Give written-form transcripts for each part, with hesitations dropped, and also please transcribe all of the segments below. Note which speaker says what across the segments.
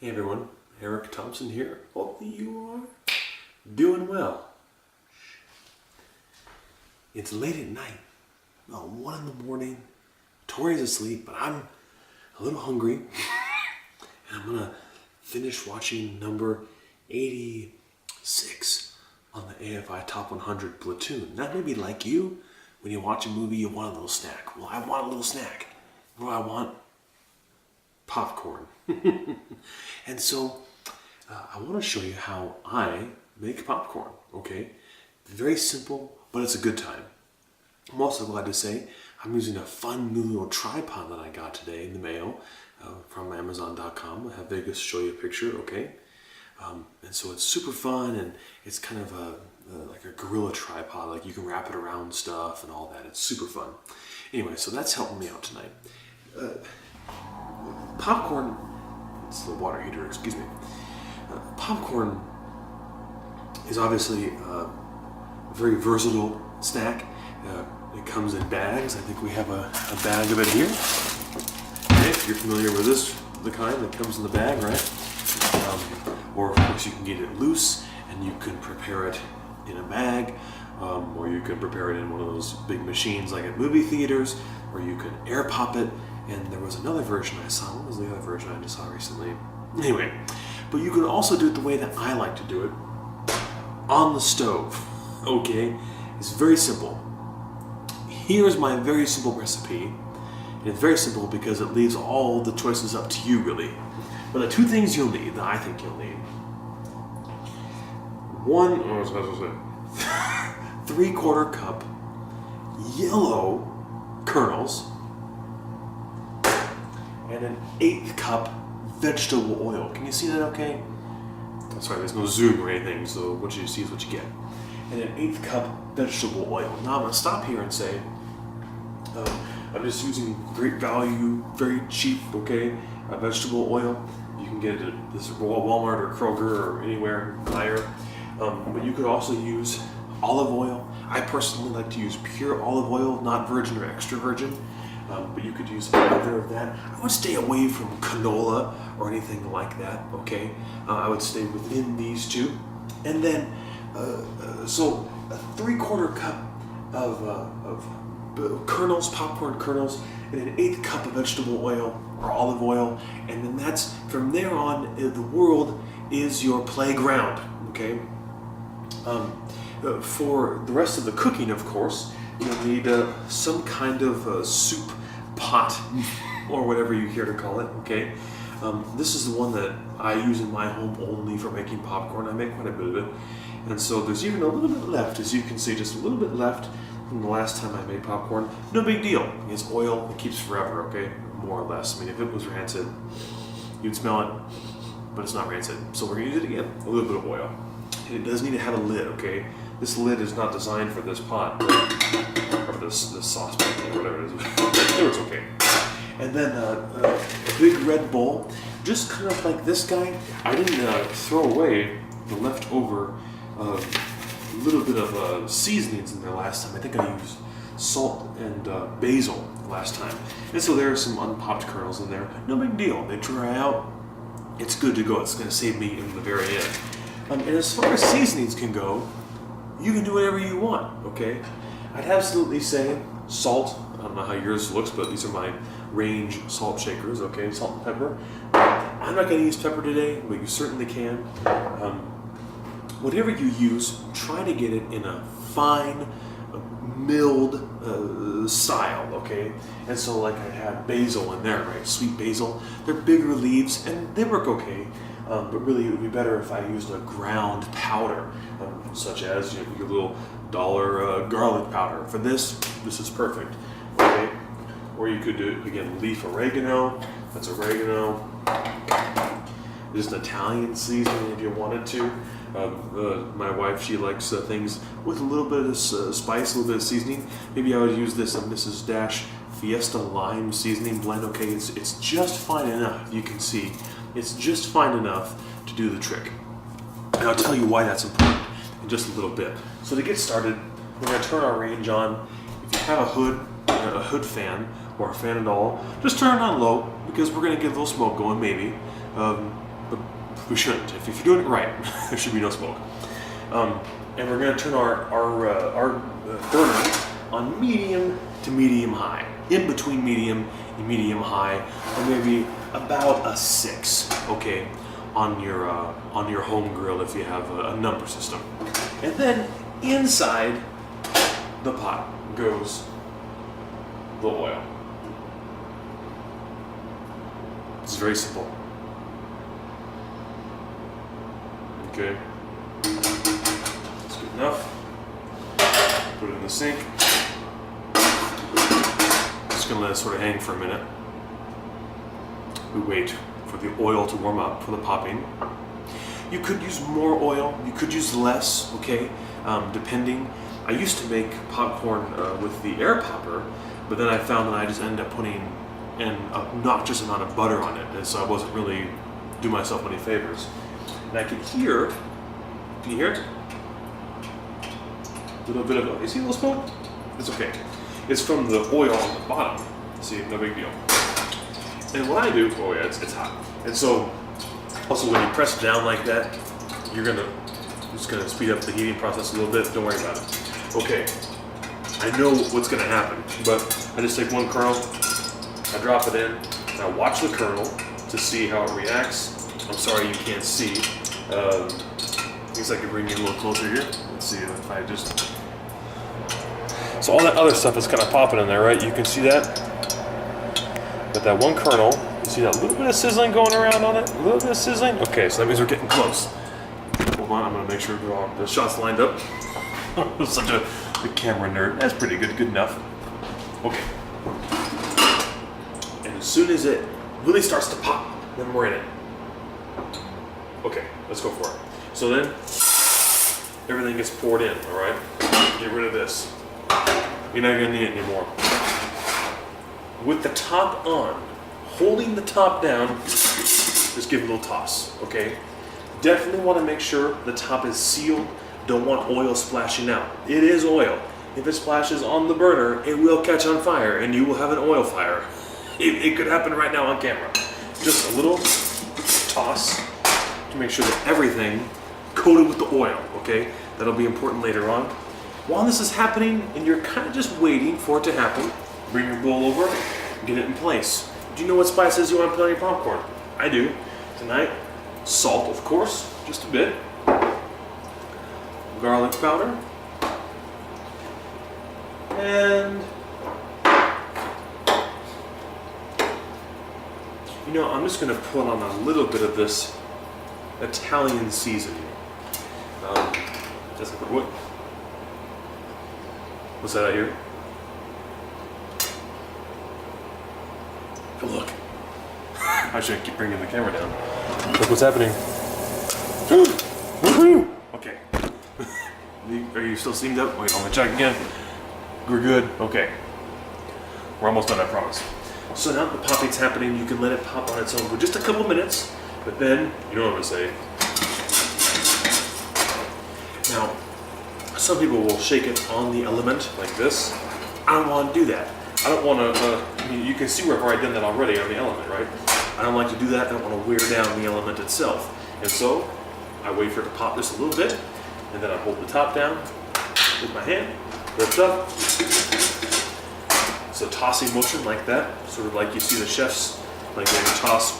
Speaker 1: Hey everyone, Eric Thompson here. Hope you are doing well. It's late at night, about 1 in the morning. Tori's asleep, but I'm a little hungry. And I'm gonna finish watching number 86 on the AFI Top 100 Platoon. That may be like you. When you watch a movie, you want a little snack. Well, I want a little snack. What do I want? Popcorn. And so I want to show you how I make popcorn, okay? Very simple, but it's a good time. I'm also glad to say I'm using a fun new little tripod that I got today in the mail from Amazon.com. I'll have Vegas show you a picture, okay? And so it's super fun, and it's kind of like a gorilla tripod. Like you can wrap it around stuff and all that. It's super fun. Anyway, so that's helping me out tonight. Popcorn, it's the water heater, excuse me. Popcorn is obviously a very versatile snack. It comes in bags. I think we have a bag of it here. Okay, if you're familiar with this, the kind that comes in the bag, right? Or of course you can get it loose and you can prepare it in a bag, or you can prepare it in one of those big machines like at movie theaters, or you can air pop it. And there was another version I saw. What was the other version I just saw recently? Anyway, but you can also do it the way that I like to do it, on the stove. Okay, it's very simple. Here's my very simple recipe. And it's very simple because it leaves all the choices up to you, really. But the two things you'll need, that I think you'll need, one, 3/4 cup yellow kernels, and an 1/8 cup vegetable oil. Can you see that okay? That's right, there's no zoom or anything, so what you see is what you get. And an 1/8 cup vegetable oil. Now I'm going to stop here and say, I'm just using great value, very cheap, okay, vegetable oil. You can get it at this Walmart or Kroger or anywhere higher. But you could also use olive oil. I personally like to use pure olive oil, not virgin or extra virgin. But you could use either of that. I would stay away from canola or anything like that, okay? I would stay within these two. And then, so a 3/4 cup of kernels, popcorn kernels, and an 1/8 cup of vegetable oil or olive oil. And then that's, from there on, the world is your playground, okay? For the rest of the cooking, of course, you'll need some kind of soup pot or whatever you care to call it, okay? This is the one that I use in my home only for making popcorn. I make quite a bit of it. And so there's even a little bit left, as you can see, just a little bit left from the last time I made popcorn. No big deal. It's oil, it keeps forever, okay? More or less. I mean, if it was rancid, you'd smell it, but it's not rancid. So we're gonna use it again, a little bit of oil. And it does need to have a lid, okay? This lid is not designed for this pot, or this saucepan, or whatever it is. It's okay. And then a big red bowl, just kind of like this guy. I didn't throw away the leftover little bit of seasonings in there last time. I think I used salt and basil last time. And so there are some unpopped kernels in there. No big deal. They dry out. It's good to go. It's going to save me in the very end. And as far as seasonings can go, you can do whatever you want, okay? I'd absolutely say salt. I don't know how yours looks, but these are my range salt shakers, okay? Salt and pepper. I'm not going to use pepper today, but you certainly can. Whatever you use, try to get it in a fine, milled style, okay? And so like I had basil in there, right? Sweet basil. They're bigger leaves, and they work okay. But really it would be better if I used a ground powder, such as your little dollar garlic powder. For this is perfect, okay? Or you could do, again, leaf oregano. That's oregano. Just an Italian seasoning if you wanted to. My wife, she likes things with a little bit of spice, a little bit of seasoning. Maybe I would use this Mrs. Dash Fiesta Lime Seasoning Blend. Okay, it's just fine enough. You can see it's just fine enough to do the trick. And I'll tell you why that's important in just a little bit. So to get started, we're going to turn our range on. If you have a hood fan or a fan at all, just turn it on low because we're going to get a little smoke going maybe. but we shouldn't. If you're doing it right, there should be no smoke. And we're going to turn our burner on medium to medium high, in between medium and medium high, or maybe about a 6, okay, on your home grill if you have a number system. And then inside the pot goes the oil. It's very simple. Okay, that's good enough. Put it in the sink. Just gonna let it sort of hang for a minute. We wait for the oil to warm up for the popping. You could use more oil, you could use less, okay, depending. I used to make popcorn with the air popper, but then I found that I just ended up putting an obnoxious amount of butter on it, and so I wasn't really doing myself any favors. And I could hear, can you hear it? A little bit of, you see a little smoke? It's okay. It's from the oil on the bottom. See, no big deal. And what I do, oh yeah, it's hot. And so, also when you press down like that, you're just gonna speed up the heating process a little bit. Don't worry about it. Okay, I know what's gonna happen, but I just take one kernel, I drop it in, and I watch the kernel to see how it reacts. I'm sorry you can't see. I guess I could bring you a little closer here. Let's see if I just... So all that other stuff is kind of popping in there, right? You can see that. But that one kernel, you see that little bit of sizzling going around on it? A little bit of sizzling? Okay, so that means we're getting close. Hold on, I'm gonna make sure the shots lined up. I'm such a camera nerd. That's pretty good, good enough. Okay. And as soon as it really starts to pop, then we're in it. Okay, let's go for it. So then, everything gets poured in, all right? Get rid of this. You're not gonna need it anymore. With the top on, holding the top down, just give it a little toss, okay? Definitely wanna make sure the top is sealed. Don't want oil splashing out. It is oil. If it splashes on the burner, it will catch on fire and you will have an oil fire. It could happen right now on camera. Just a little toss to make sure that everything coated with the oil, okay? That'll be important later on. While this is happening and you're kind of just waiting for it to happen, bring your bowl over, get it in place. Do you know what spices you want to put on your popcorn? I do. Tonight, salt, of course, just a bit. Garlic powder. And, you know, I'm just going to put on a little bit of this Italian seasoning. What's that I hear? Look. I should keep bringing the camera down. Look what's happening. Okay. Are you still steamed up? Wait, I'm gonna check again. We're good. Okay. We're almost done, I promise. So now the popping's happening. You can let it pop on its own for just a couple minutes, but then, you know what I'm gonna say. Now, some people will shake it on the element like this. I don't want to do that. I don't want to, I mean, you can see where I've already done that already on the element, right? I don't like to do that. I don't want to wear down the element itself. And so, I wait for it to pop just a little bit, and then I hold the top down with my hand, lift up. So tossing motion like that, sort of like you see the chefs, like they toss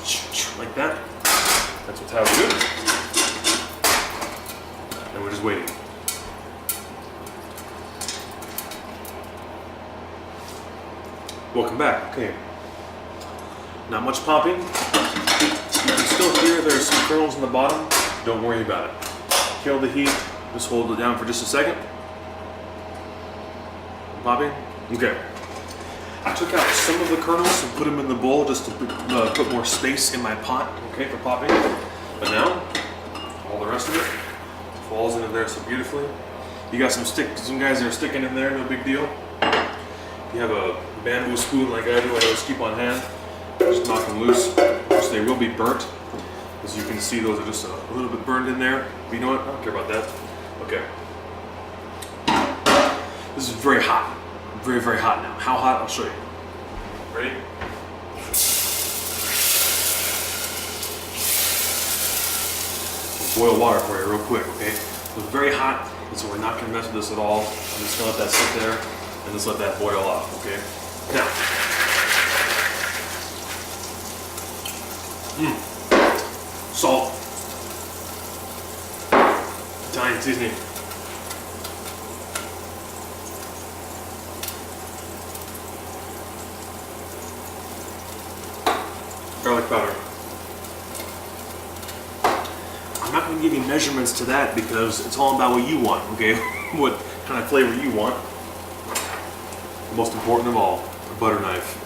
Speaker 1: like that. That's how we do it. And we're just waiting. Welcome back. Okay. Not much popping. You can still hear there's some kernels in the bottom. Don't worry about it. Kill the heat. Just hold it down for just a second. Popping? Okay. I took out some of the kernels and put them in the bowl just to put more space in my pot, okay, for popping. But now, all the rest of it falls into there so beautifully. You got some guys that are sticking in there, no big deal. You have a bamboo spoon like I do, I always keep on hand. Just knock them loose. Of course, they will be burnt. As you can see, those are just a little bit burned in there. But you know what? I don't care about that. Okay. This is very hot. Very, very hot now. How hot? I'll show you. Ready? boil water for you real quick, okay? So it's very hot, and so we're not gonna mess with this at all. I'm just gonna let that sit there and just let that boil off, okay? Now, salt, Italian seasoning, garlic powder. I'm not going to give you measurements to that because it's all about what you want, okay? What kind of flavor you want. Most important of all, a butter knife.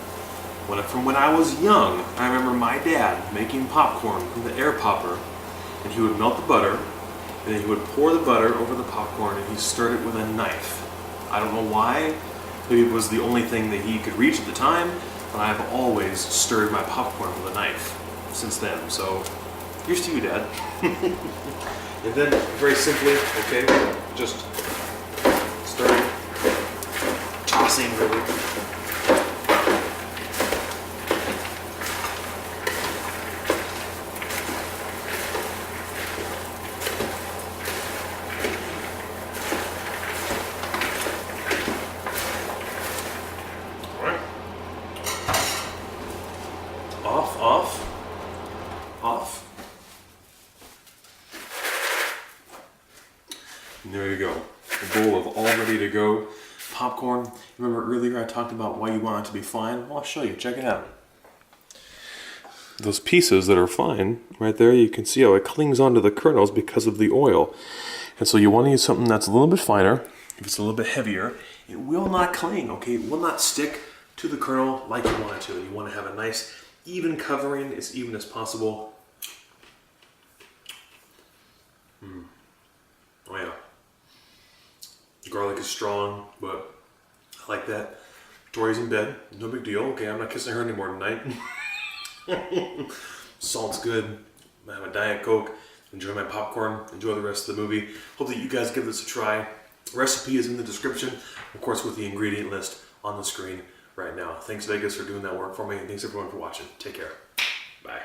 Speaker 1: From when I was young, I remember my dad making popcorn from the air popper, and he would melt the butter, and then he would pour the butter over the popcorn, and he stirred it with a knife. I don't know why. Maybe it was the only thing that he could reach at the time, but I've always stirred my popcorn with a knife since then. So, here's to you, Dad. And then, very simply, okay, just stirring, tossing really. Off. And there you go. A bowl of all ready to go popcorn. Remember earlier I talked about why you want it to be fine? Well, I'll show you. Check it out. Those pieces that are fine, right there, you can see how it clings onto the kernels because of the oil. And so you want to use something that's a little bit finer. If it's a little bit heavier, it will not cling, okay? It will not stick to the kernel like you want it to. You want to have a nice even covering, as even as possible. Oh yeah. The garlic is strong, but I like that. Tori's in bed, no big deal. Okay, I'm not kissing her anymore tonight. Salt's good. I have a Diet Coke. Enjoy my popcorn. Enjoy the rest of the movie. Hope that you guys give this a try. The recipe is in the description, of course, with the ingredient list on the screen right now. Thanks, Vegas, for doing that work for me, and thanks everyone for watching. Take care. Bye.